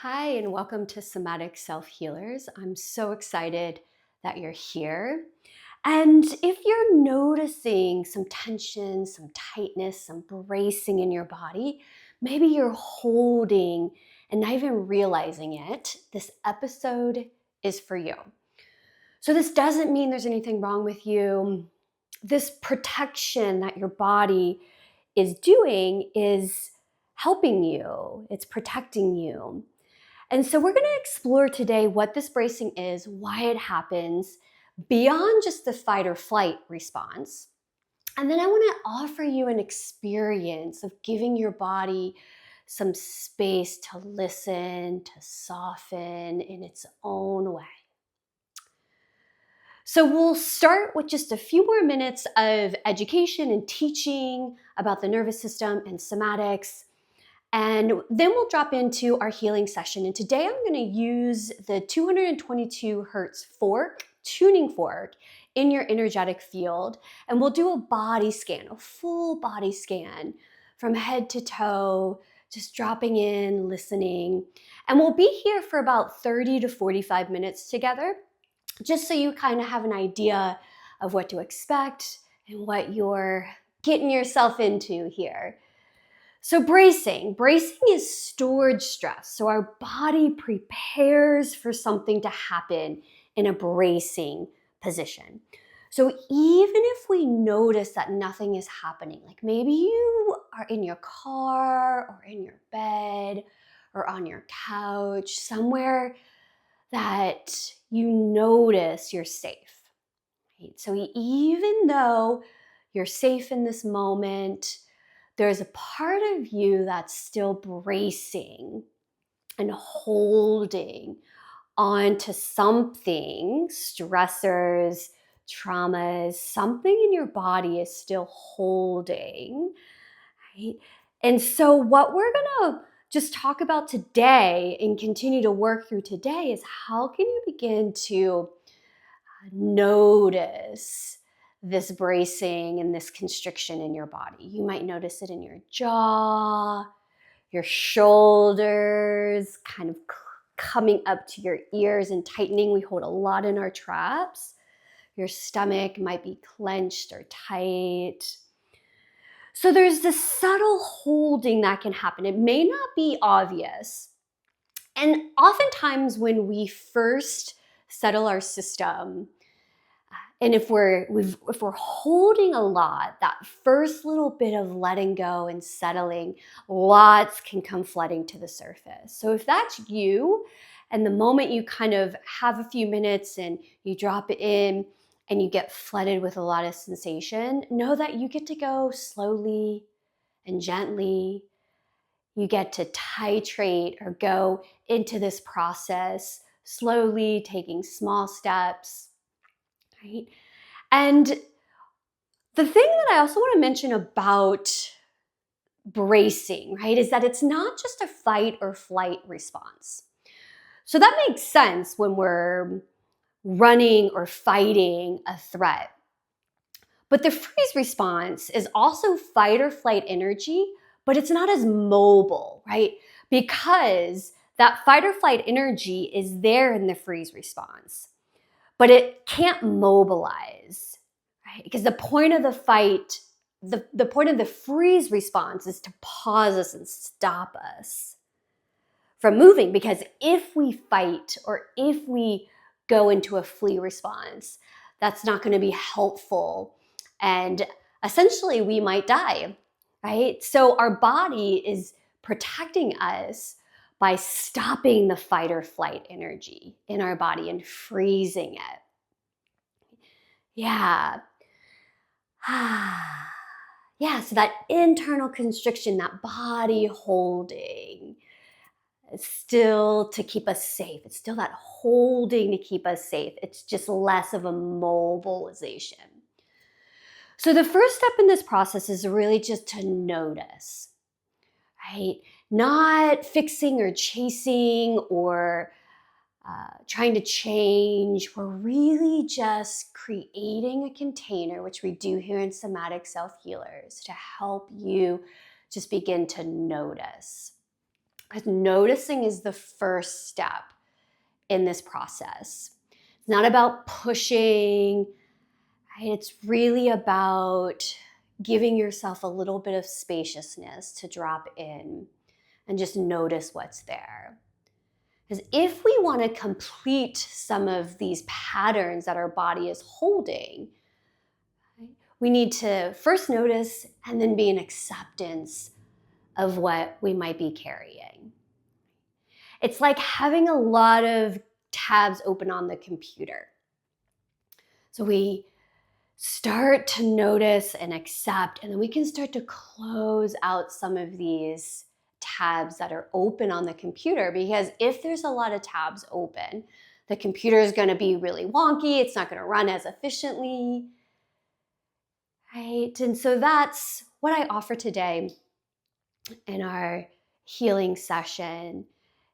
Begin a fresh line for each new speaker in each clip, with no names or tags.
Hi, and welcome to Somatic Self Healers. I'm so excited that you're here. And if you're noticing some tension, some tightness, some bracing in your body, maybe you're holding and not even realizing it, this episode is for you. So, this doesn't mean there's anything wrong with you. This protection that your body is doing is helping you, it's protecting you. And so we're going to explore today what this bracing is, why it happens, beyond just the fight or flight response. And then I want to offer you an experience of giving your body some space to listen, to soften in its own way. So we'll start with just a few more minutes of education and teaching about the nervous system and somatics. And then we'll drop into our healing session. And today I'm going to use the 222 hertz fork, tuning fork, in your energetic field. And we'll do a body scan, a full body scan from head to toe, just dropping in, listening. And we'll be here for about 30 to 45 minutes together, just so you kind of have an idea of what to expect and what you're getting yourself into here. So bracing is stored stress. So our body prepares for something to happen in a bracing position. So even if we notice that nothing is happening, like maybe you are in your car or in your bed or on your couch, somewhere that you notice you're safe. Right? So even though you're safe in this moment, there's a part of you that's still bracing and holding onto something, stressors, traumas, something in your body is still holding, right? And so what we're gonna just talk about today and continue to work through today is how can you begin to notice this bracing and this constriction in your body. You might notice it in your jaw, your shoulders, kind of coming up to your ears and tightening. We hold a lot in our traps. Your stomach might be clenched or tight. So there's this subtle holding that can happen. It may not be obvious. And oftentimes when we first settle our system, and if we're holding a lot, that first little bit of letting go and settling, lots can come flooding to the surface. So if that's you, and the moment you kind of have a few minutes and you drop it in and you get flooded with a lot of sensation, know that you get to go slowly and gently. You get to titrate or go into this process slowly, taking small steps. Right? And the thing that I also want to mention about bracing, right, is that it's not just a fight or flight response. So that makes sense when we're running or fighting a threat. But the freeze response is also fight or flight energy, but it's not as mobile, right? Because that fight or flight energy is there in the freeze response, but it can't mobilize, right? Because the point of the fight, the point of the freeze response is to pause us and stop us from moving. Because if we fight or if we go into a flee response, that's not going to be helpful. And essentially we might die, right? So our body is protecting us by stopping the fight or flight energy in our body and freezing it. Yeah. Yeah, so that internal constriction, that body holding, it's still to keep us safe. It's still that holding to keep us safe. It's just less of a mobilization. So the first step in this process is really just to notice, right? Not fixing or chasing or trying to change. We're really just creating a container, which we do here in Somatic Self Healers, to help you just begin to notice. As noticing is the first step in this process. It's not about pushing, right? It's really about giving yourself a little bit of spaciousness to drop in and just notice what's there. Because if we want to complete some of these patterns that our body is holding, right, we need to first notice and then be in acceptance of what we might be carrying. It's like having a lot of tabs open on the computer. So we start to notice and accept, and then we can start to close out some of these tabs that are open on the computer, because if there's a lot of tabs open, the computer is going to be really wonky. It's not going to run as efficiently, right? And so that's what I offer today in our healing session,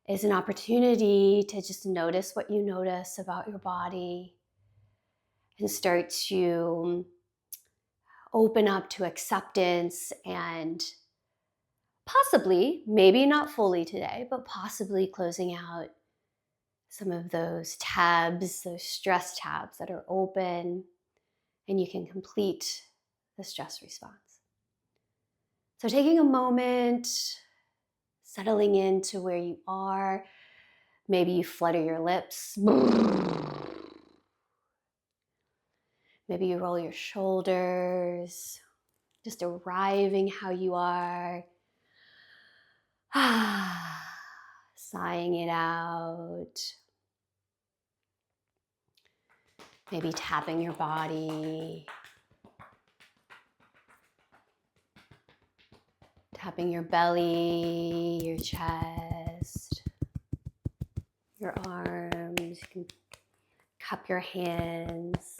is an opportunity to just notice what you notice about your body and start to open up to acceptance, and possibly, maybe not fully today, but possibly closing out some of those tabs, those stress tabs that are open, and you can complete the stress response. So taking a moment, settling into where you are. Maybe you flutter your lips. Maybe you roll your shoulders, just arriving how you are. Sighing it out. Maybe tapping your body. Tapping your belly, your chest, your arms. You can cup your hands.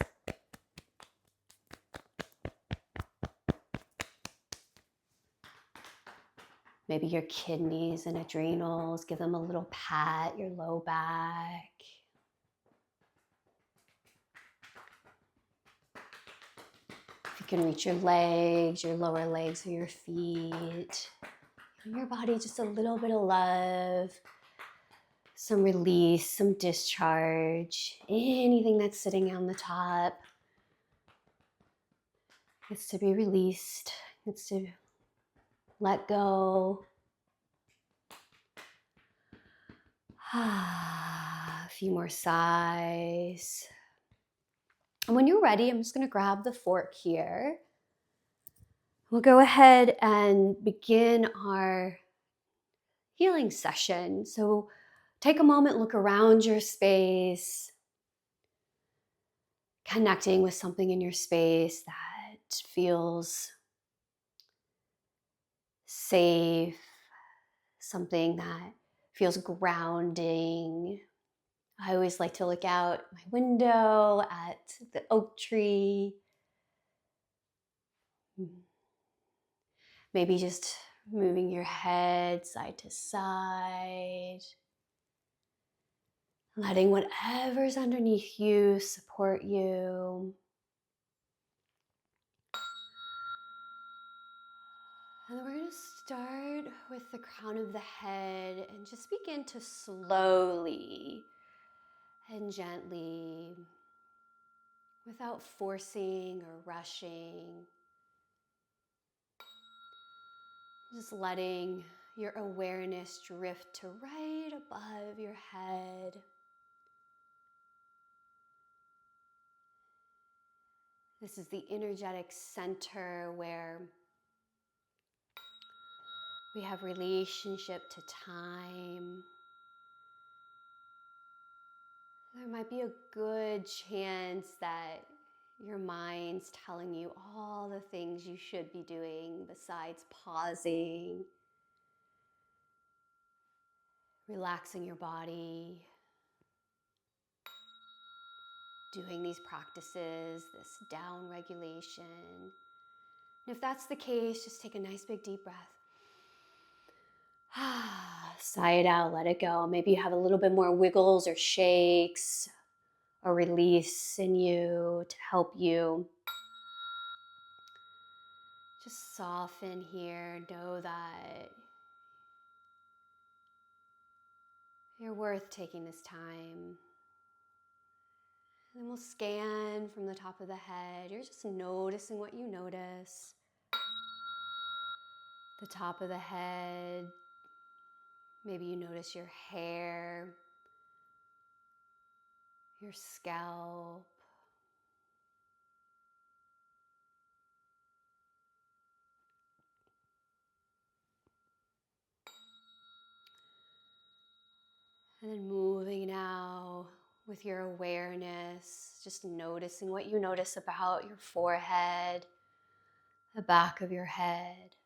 Maybe your kidneys and adrenals, give them a little pat, your low back. If you can reach your legs, your lower legs or your feet. Give your body just a little bit of love, some release, some discharge. Anything that's sitting on the top gets to be released, gets to let go. A few more sighs. And when you're ready, I'm just going to grab the fork here. We'll go ahead and begin our healing session. So take a moment, look around your space, connecting with something in your space that feels safe, something that feels grounding. I always like to look out my window at the oak tree. Maybe just moving your head side to side. Letting whatever's underneath you support you. And then we're going to start with the crown of the head and just begin to slowly and gently, without forcing or rushing, just letting your awareness drift to right above your head. This is the energetic center where we have relationship to time. There might be a good chance that your mind's telling you all the things you should be doing besides pausing, relaxing your body, doing these practices, this down regulation. And if that's the case, just take a nice big deep breath. Sigh it out, let it go. Maybe you have a little bit more wiggles or shakes or release in you to help you just soften here. Know that You're worth taking this time. And then we'll scan from the top of the head. You're just noticing what you notice. The top of the head. Maybe you notice your hair, your scalp. And then moving now with your awareness, just noticing what you notice about your forehead, the back of your head.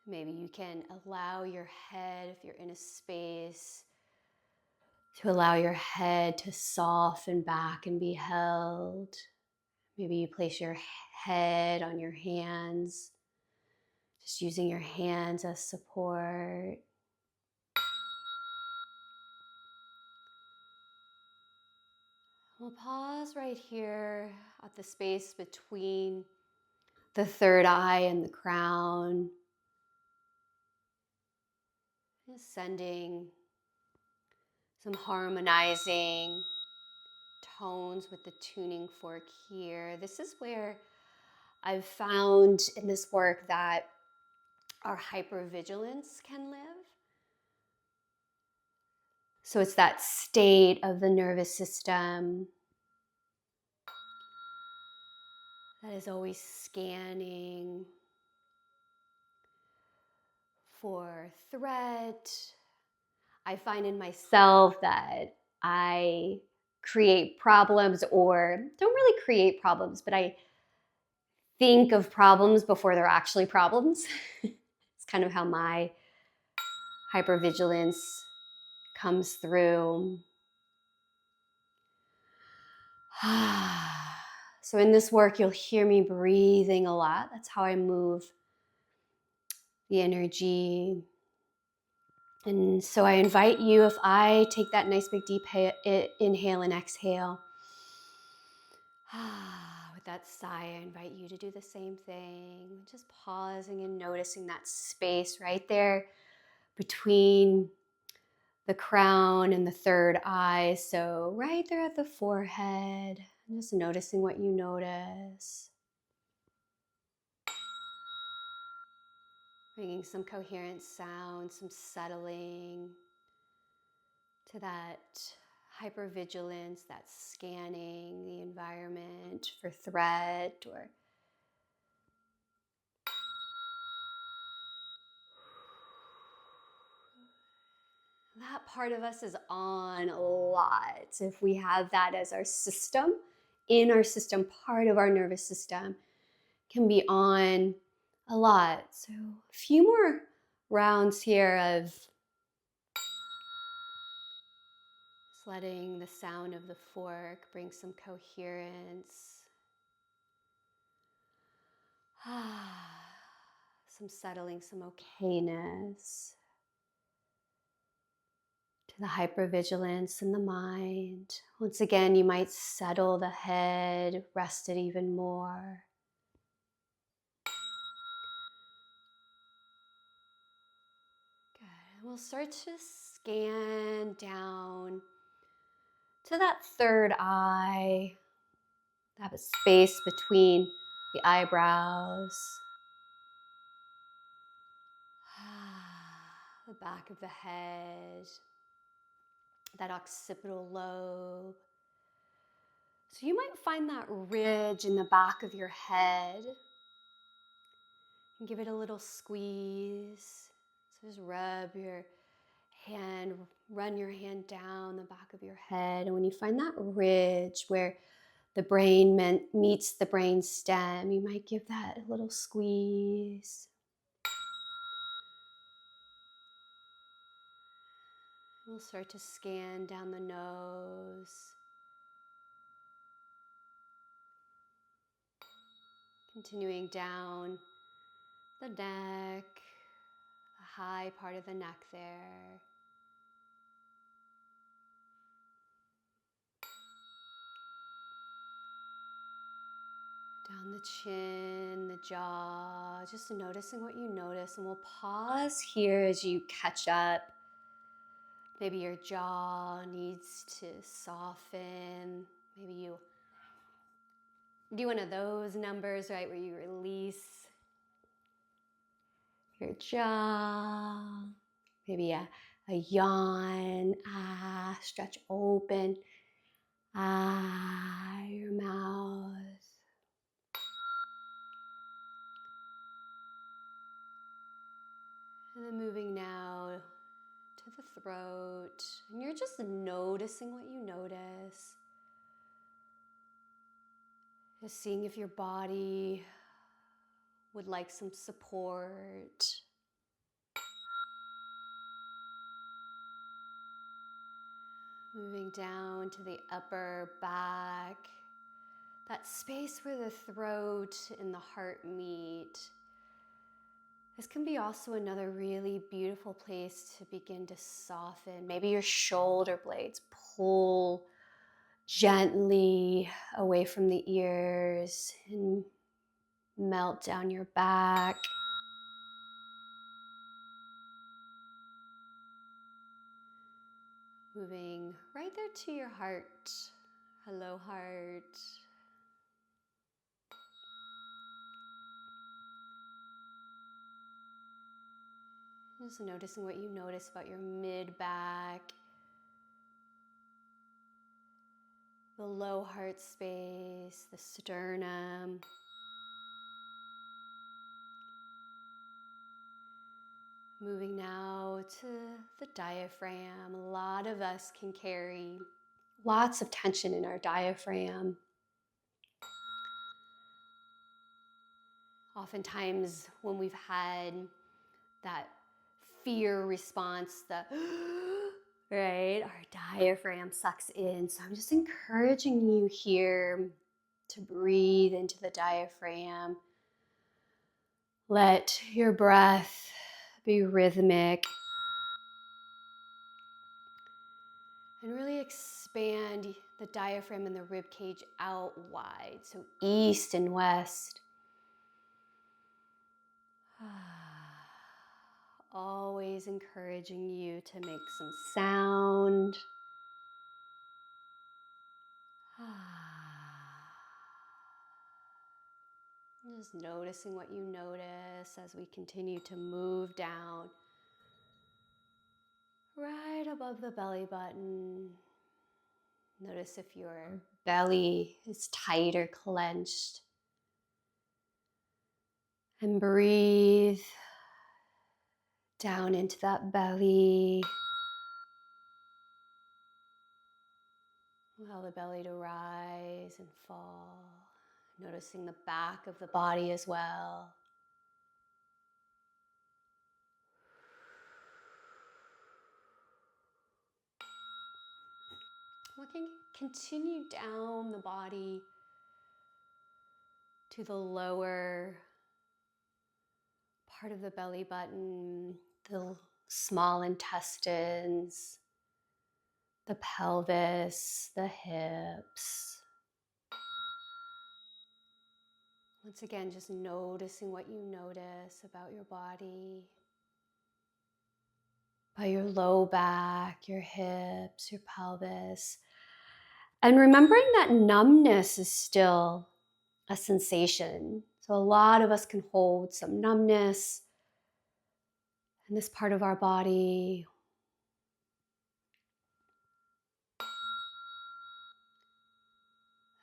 Maybe you can allow your head, if you're in a space, to allow your head to soften back and be held. Maybe you place your head on your hands, just using your hands as support. We'll pause right here at the space between the third eye and the crown. Just sending some harmonizing tones with the tuning fork here. This is where I've found in this work that our hypervigilance can live. So it's that state of the nervous system that is always scanning for threat. I find in myself that I create problems, or don't really create problems, but I think of problems before they're actually problems. It's kind of how my hypervigilance comes through. So in this work, you'll hear me breathing a lot. That's how I move the energy. And so I invite you, if I take that nice big deep inhale and exhale, with that sigh, I invite you to do the same thing. Just pausing and noticing that space right there between the crown and the third eye. So right there at the forehead, just noticing what you notice. Bringing some coherent sound, some settling to that hypervigilance, that scanning the environment for threat or that part of us is on a lot. If we have that as our system, in our system, part of our nervous system can be on a lot. So a few more rounds here of just letting the sound of the fork bring some coherence. Some settling, some okayness to the hypervigilance in the mind. Once again, you might settle the head, rest it even more. Good. We'll start to scan down to that third eye, that space between the eyebrows, the back of the head, that occipital lobe. So you might find that ridge in the back of your head and give it a little squeeze. So just rub your hand, run your hand down the back of your head. And when you find that ridge where the brain meets the brain stem, you might give that a little squeeze. We'll start to scan down the nose. Continuing down the neck, the high part of the neck there. Down the chin, the jaw, just noticing what you notice. And we'll pause here as you catch up. Maybe your jaw needs to soften. Maybe you do one of those numbers, right, where you release your jaw. Maybe a yawn, stretch open, your mouth. And then moving now to the throat. And you're just noticing what you notice. Just seeing if your body would like some support. Moving down to the upper back, that space where the throat and the heart meet. This can be also another really beautiful place to begin to soften. Maybe your shoulder blades pull gently away from the ears and melt down your back. Moving right there to your heart. Hello, heart. Just noticing what you notice about your mid-back, the low heart space, the sternum. Moving now to the diaphragm. A lot of us can carry lots of tension in our diaphragm. Oftentimes when we've had that fear response, right, our diaphragm sucks in. So I'm just encouraging you here to breathe into the diaphragm. Let your breath be rhythmic. And really expand the diaphragm and the rib cage out wide, so east and west. Always encouraging you to make some sound. Just noticing what you notice as we continue to move down right above the belly button. Notice if your belly is tight or clenched. And breathe down into that belly. Allow the belly to rise and fall. Noticing the back of the body as well. We can continue down the body to the lower part of the belly button, the small intestines, the pelvis, the hips. Once again, just noticing what you notice about your body, about your low back, your hips, your pelvis. And remembering that numbness is still a sensation. So a lot of us can hold some numbness in this part of our body.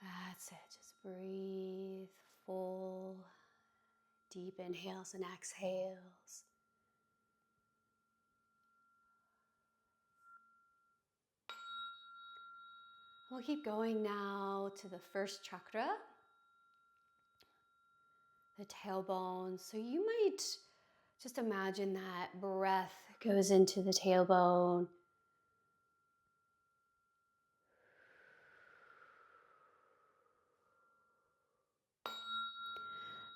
That's it. Just breathe full, deep inhales and exhales. We'll keep going now to the first chakra, the tailbone. So you might just imagine that breath goes into the tailbone.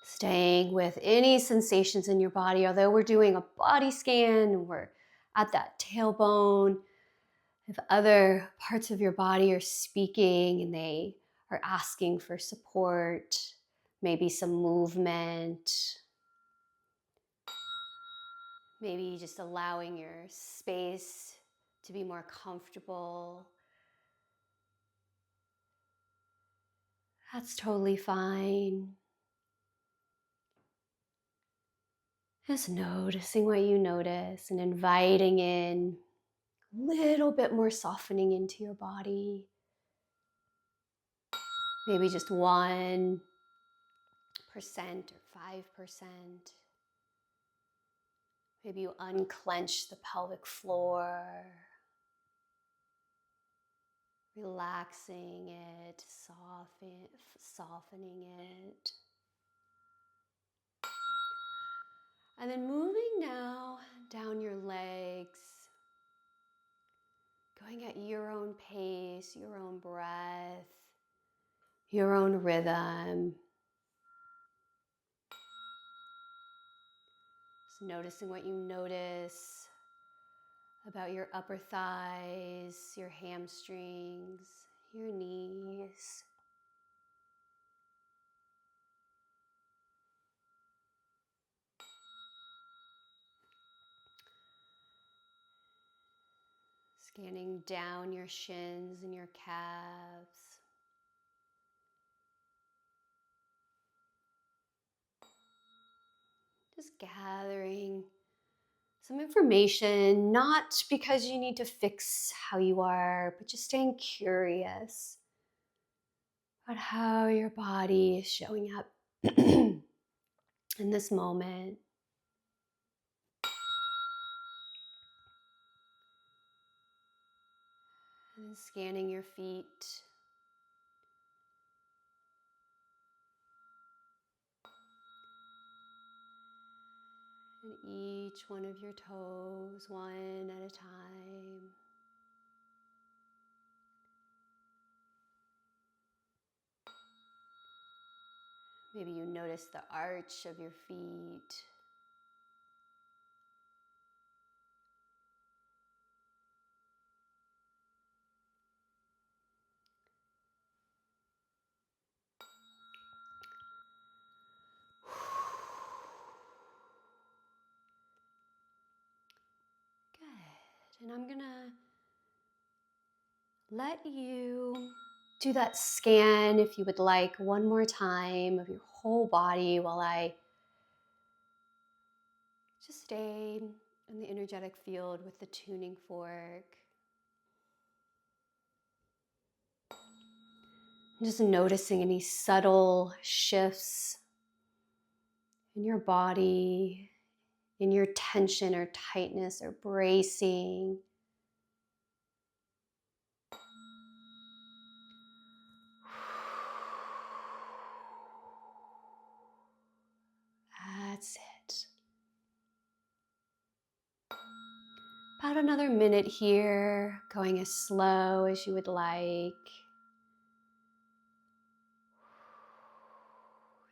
Staying with any sensations in your body, although we're doing a body scan, we're at that tailbone. If other parts of your body are speaking and they are asking for support, maybe some movement, maybe just allowing your space to be more comfortable. That's totally fine. Just noticing what you notice and inviting in a little bit more softening into your body. Maybe just 1% or 5%. Maybe you unclench the pelvic floor, relaxing it, softening it. And then moving now down your legs, going at your own pace, your own breath, your own rhythm. Just noticing what you notice about your upper thighs, your hamstrings, your knees. Scanning down your shins and your calves. Just gathering some information, not because you need to fix how you are, but just staying curious about how your body is showing up in this moment. And then scanning your feet. And each one of your toes, one at a time. Maybe you notice the arch of your feet. Good. And I'm gonna let you do that scan, if you would like, one more time of your whole body while I just stay in the energetic field with the tuning fork. Just noticing any subtle shifts in your body, in your tension or tightness or bracing. That's it. About another minute here, going as slow as you would like.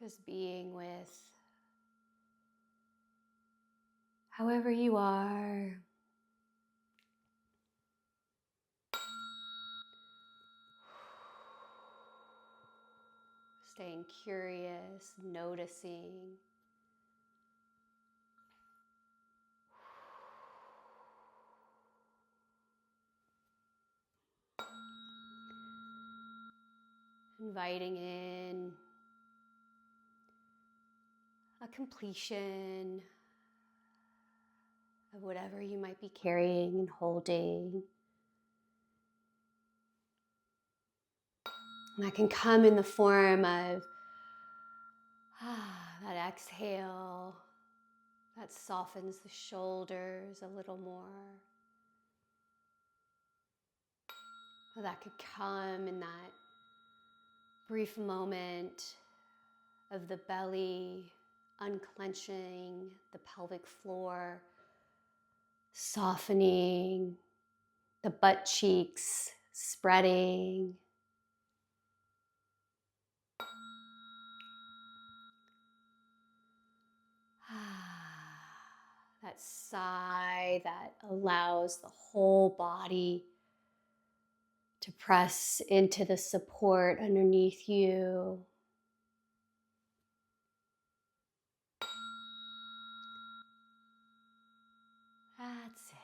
Just being with however you are. Staying curious, noticing. Inviting in a completion of whatever you might be carrying and holding. And that can come in the form of that exhale that softens the shoulders a little more. Or that could come in that brief moment of the belly unclenching, the pelvic floor softening, the butt cheeks spreading. That sigh that allows the whole body to press into the support underneath you. That's it.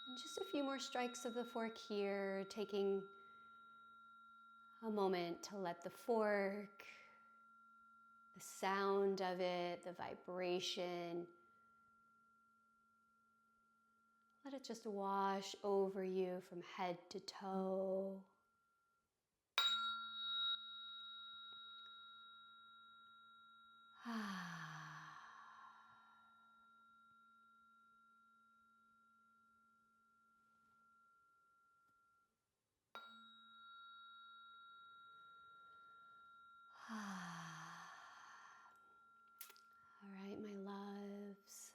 And just a few more strikes of the fork here, taking a moment to let the fork, the sound of it, the vibration, let it just wash over you from head to toe. All right, my loves.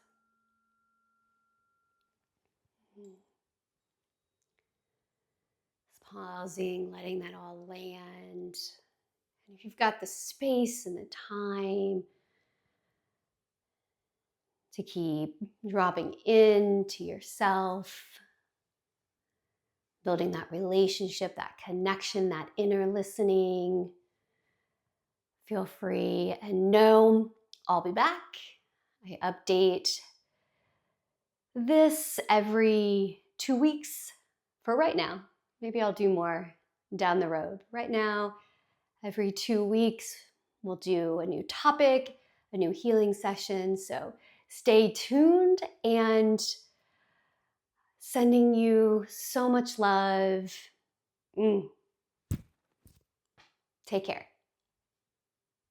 Just pausing, letting that all land. And if you've got the space and the time to keep dropping into yourself, building that relationship, that connection, that inner listening, feel free and know I'll be back. I update this every 2 weeks for right now. Maybe I'll do more down the road. Right now, every 2 weeks, we'll do a new topic, a new healing session. So stay tuned, and sending you so much love. Take care.